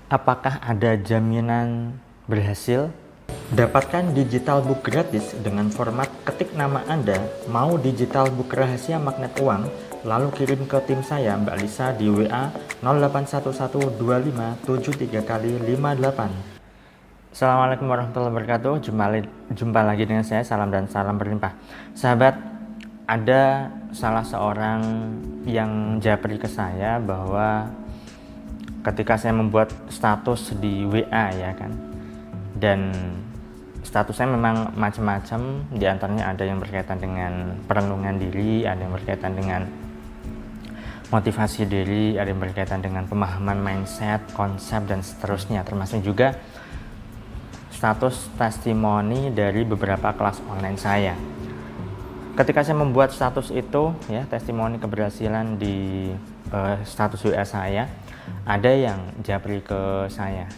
Apakah ada jaminan berhasil? Dapatkan digital book gratis dengan format ketik nama Anda, mau digital book rahasia magnet uang, lalu kirim ke tim saya Mbak Lisa di WA 08112573 kali 58. Assalamualaikum warahmatullahi wabarakatuh. Jumpa lagi dengan saya, salam dan salam berlimpah. Sahabat, ada salah seorang yang japri ke saya bahwa ketika saya membuat status di WA ya kan, dan statusnya memang macam-macam, diantaranya ada yang berkaitan dengan perenungan diri, ada yang berkaitan dengan motivasi diri, ada yang berkaitan dengan pemahaman mindset, konsep dan seterusnya, termasuk juga status testimoni dari beberapa kelas online saya. Ketika saya membuat status itu ya, testimoni keberhasilan di status WA saya, ada yang japri ke saya,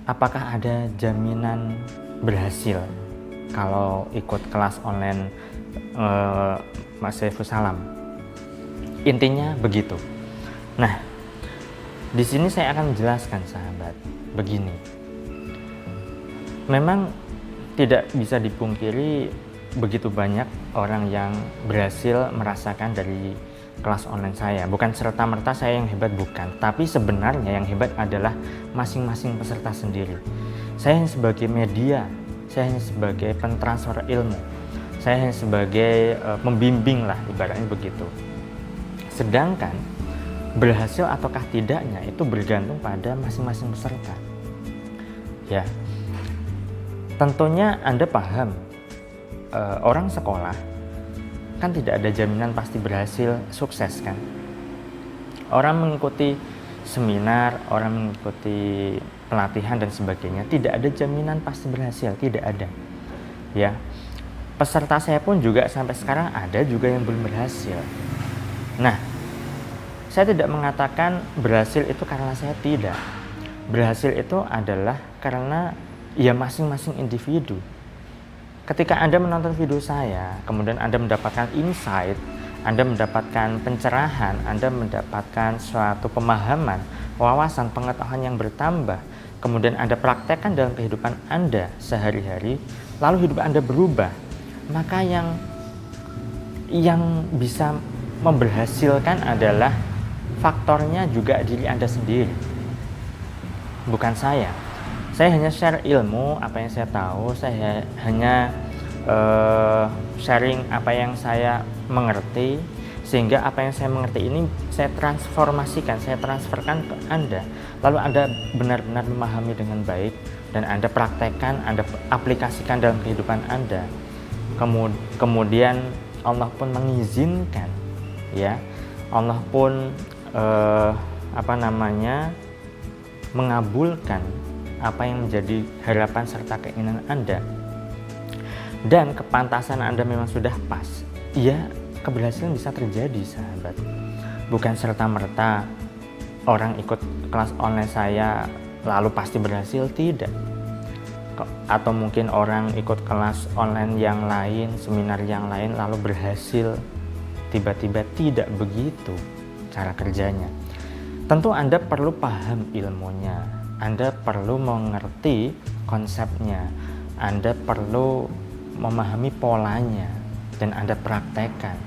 apakah ada jaminan berhasil kalau ikut kelas online Mas Saiful Salam? Intinya begitu. Nah, di sini saya akan menjelaskan sahabat, begini. Memang tidak bisa dipungkiri begitu banyak orang yang berhasil merasakan dari kelas online saya. Bukan serta-merta saya yang hebat, bukan. Tapi sebenarnya yang hebat adalah masing-masing peserta sendiri. Saya hanya sebagai media, saya hanya sebagai pentransfer ilmu, saya hanya sebagai pembimbing lah, ibaratnya begitu. Sedangkan berhasil ataukah tidaknya itu bergantung pada masing-masing peserta. Ya, tentunya Anda paham, orang sekolah kan tidak ada jaminan pasti berhasil sukses kan. Orang mengikuti seminar, orang mengikuti pelatihan dan sebagainya, tidak ada jaminan pasti berhasil, tidak ada. Ya. Peserta saya pun juga sampai sekarang ada juga yang belum berhasil. Nah, saya tidak mengatakan berhasil itu karena saya tidak. Berhasil itu adalah karena ya masing-masing individu. Ketika Anda menonton video saya, kemudian Anda mendapatkan insight, Anda mendapatkan pencerahan, Anda mendapatkan suatu pemahaman, wawasan, pengetahuan yang bertambah, kemudian Anda praktekkan dalam kehidupan Anda sehari-hari, lalu hidup Anda berubah, maka yang bisa memberhasilkan adalah faktornya juga diri Anda sendiri, bukan saya. Saya hanya share ilmu, apa yang saya tahu, saya hanya sharing apa yang saya mengerti, sehingga apa yang saya mengerti ini saya transformasikan, saya transferkan ke Anda. Lalu Anda benar-benar memahami dengan baik, dan Anda praktekkan, Anda aplikasikan dalam kehidupan Anda. Kemudian Allah pun mengizinkan, ya, Allah pun mengabulkan apa yang menjadi harapan serta keinginan Anda, dan kepantasan Anda memang sudah pas, ya keberhasilan bisa terjadi sahabat. Bukan serta-merta orang ikut kelas online saya lalu pasti berhasil, tidak. Atau mungkin orang ikut kelas online yang lain, seminar yang lain lalu berhasil tiba-tiba, tidak begitu cara kerjanya. Tentu Anda perlu paham ilmunya, Anda perlu mengerti konsepnya, Anda perlu memahami polanya, dan Anda praktekkan.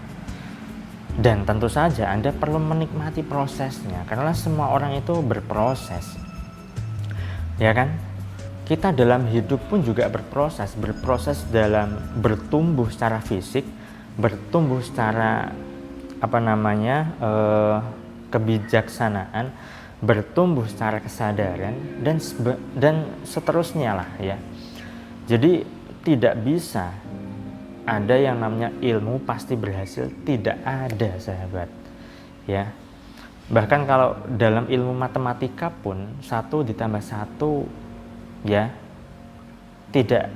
Dan tentu saja Anda perlu menikmati prosesnya, karena semua orang itu berproses, ya kan? Kita dalam hidup pun juga berproses dalam bertumbuh secara fisik, bertumbuh secara kebijaksanaan, bertumbuh secara kesadaran, dan seterusnya lah ya. Jadi tidak bisa ada yang namanya ilmu pasti berhasil, tidak ada sahabat ya. Bahkan kalau dalam ilmu matematika pun 1 ditambah 1 ya tidak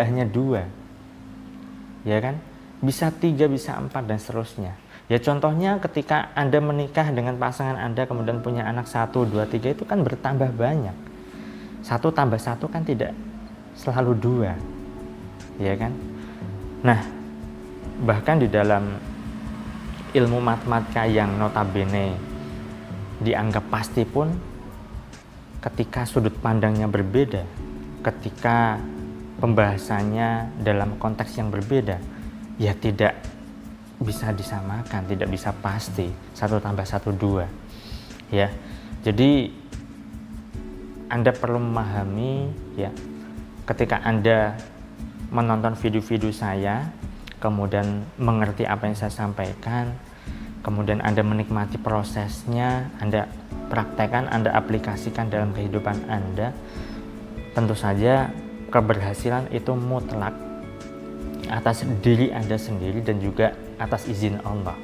hanya 2 ya kan, bisa 3, bisa 4 dan seterusnya. Ya contohnya ketika Anda menikah dengan pasangan Anda, kemudian punya anak 1, 2, 3, itu kan bertambah banyak. 1 tambah 1 kan tidak selalu 2, ya kan. Nah, bahkan di dalam ilmu matematika yang notabene dianggap pasti pun ketika sudut pandangnya berbeda, ketika pembahasannya dalam konteks yang berbeda, ya tidak bisa disamakan, tidak bisa pasti 1 tambah 1 2 ya. Jadi Anda perlu memahami ya, ketika Anda menonton video-video saya, kemudian mengerti apa yang saya sampaikan, kemudian Anda menikmati prosesnya, Anda praktekkan, Anda aplikasikan dalam kehidupan Anda, tentu saja keberhasilan itu mutlak atas diri Anda sendiri dan juga atas izin Allah.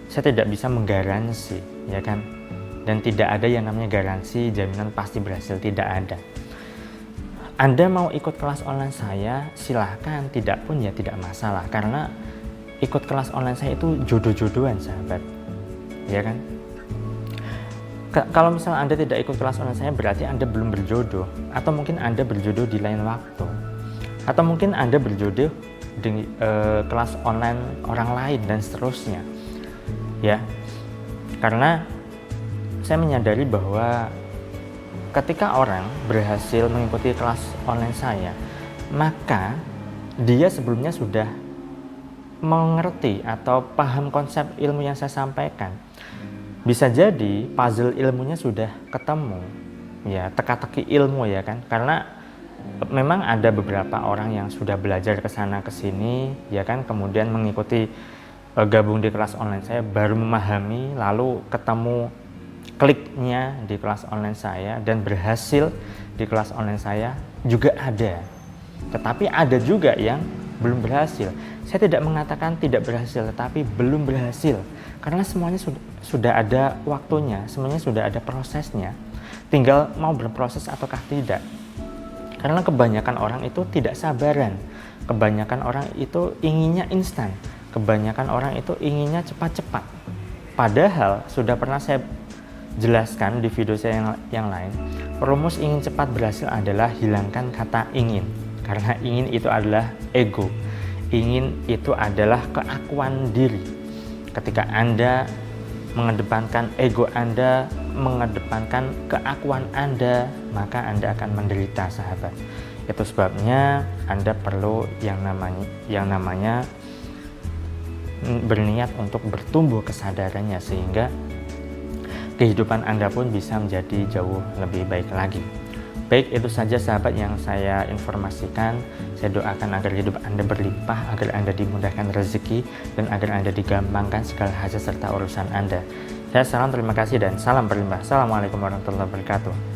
Saya tidak bisa menggaransi, ya kan? Dan tidak ada yang namanya garansi, jaminan pasti berhasil, tidak ada. Anda mau ikut kelas online saya, silahkan. Tidak pun ya tidak masalah, karena ikut kelas online saya itu jodoh-jodohan, sahabat, ya kan? Kalau misalnya Anda tidak ikut kelas online saya, berarti Anda belum berjodoh, atau mungkin Anda berjodoh di lain waktu, atau mungkin Anda berjodoh di kelas online orang lain dan seterusnya, ya. Karena saya menyadari bahwa ketika orang berhasil mengikuti kelas online saya, maka dia sebelumnya sudah mengerti atau paham konsep ilmu yang saya sampaikan. Bisa jadi puzzle ilmunya sudah ketemu, ya, teka-teki ilmu, ya kan? Karena memang ada beberapa orang yang sudah belajar ke sana ke sini, ya kan, kemudian mengikuti gabung di kelas online saya, baru memahami, lalu ketemu kliknya di kelas online saya dan berhasil di kelas online saya juga ada. Tetapi ada juga yang belum berhasil. Saya tidak mengatakan tidak berhasil, tetapi belum berhasil, karena semuanya sudah ada waktunya, semuanya sudah ada prosesnya, tinggal mau berproses ataukah tidak. Karena kebanyakan orang itu tidak sabaran, kebanyakan orang itu inginnya instan, kebanyakan orang itu inginnya cepat-cepat. Padahal sudah pernah saya jelaskan di video saya yang lain, rumus ingin cepat berhasil adalah hilangkan kata ingin. Karena ingin itu adalah ego, ingin itu adalah keakuan diri. Ketika Anda mengedepankan ego Anda, mengedepankan keakuan Anda, maka Anda akan menderita, sahabat. Itu sebabnya Anda perlu yang namanya berniat untuk bertumbuh kesadarannya, sehingga kehidupan Anda pun bisa menjadi jauh lebih baik lagi. Baik, itu saja sahabat yang saya informasikan. Saya doakan agar hidup Anda berlimpah, agar Anda dimudahkan rezeki, dan agar Anda digampangkan segala hajat serta urusan Anda. Saya salam, terima kasih, dan salam berlimpah. Assalamualaikum warahmatullahi wabarakatuh.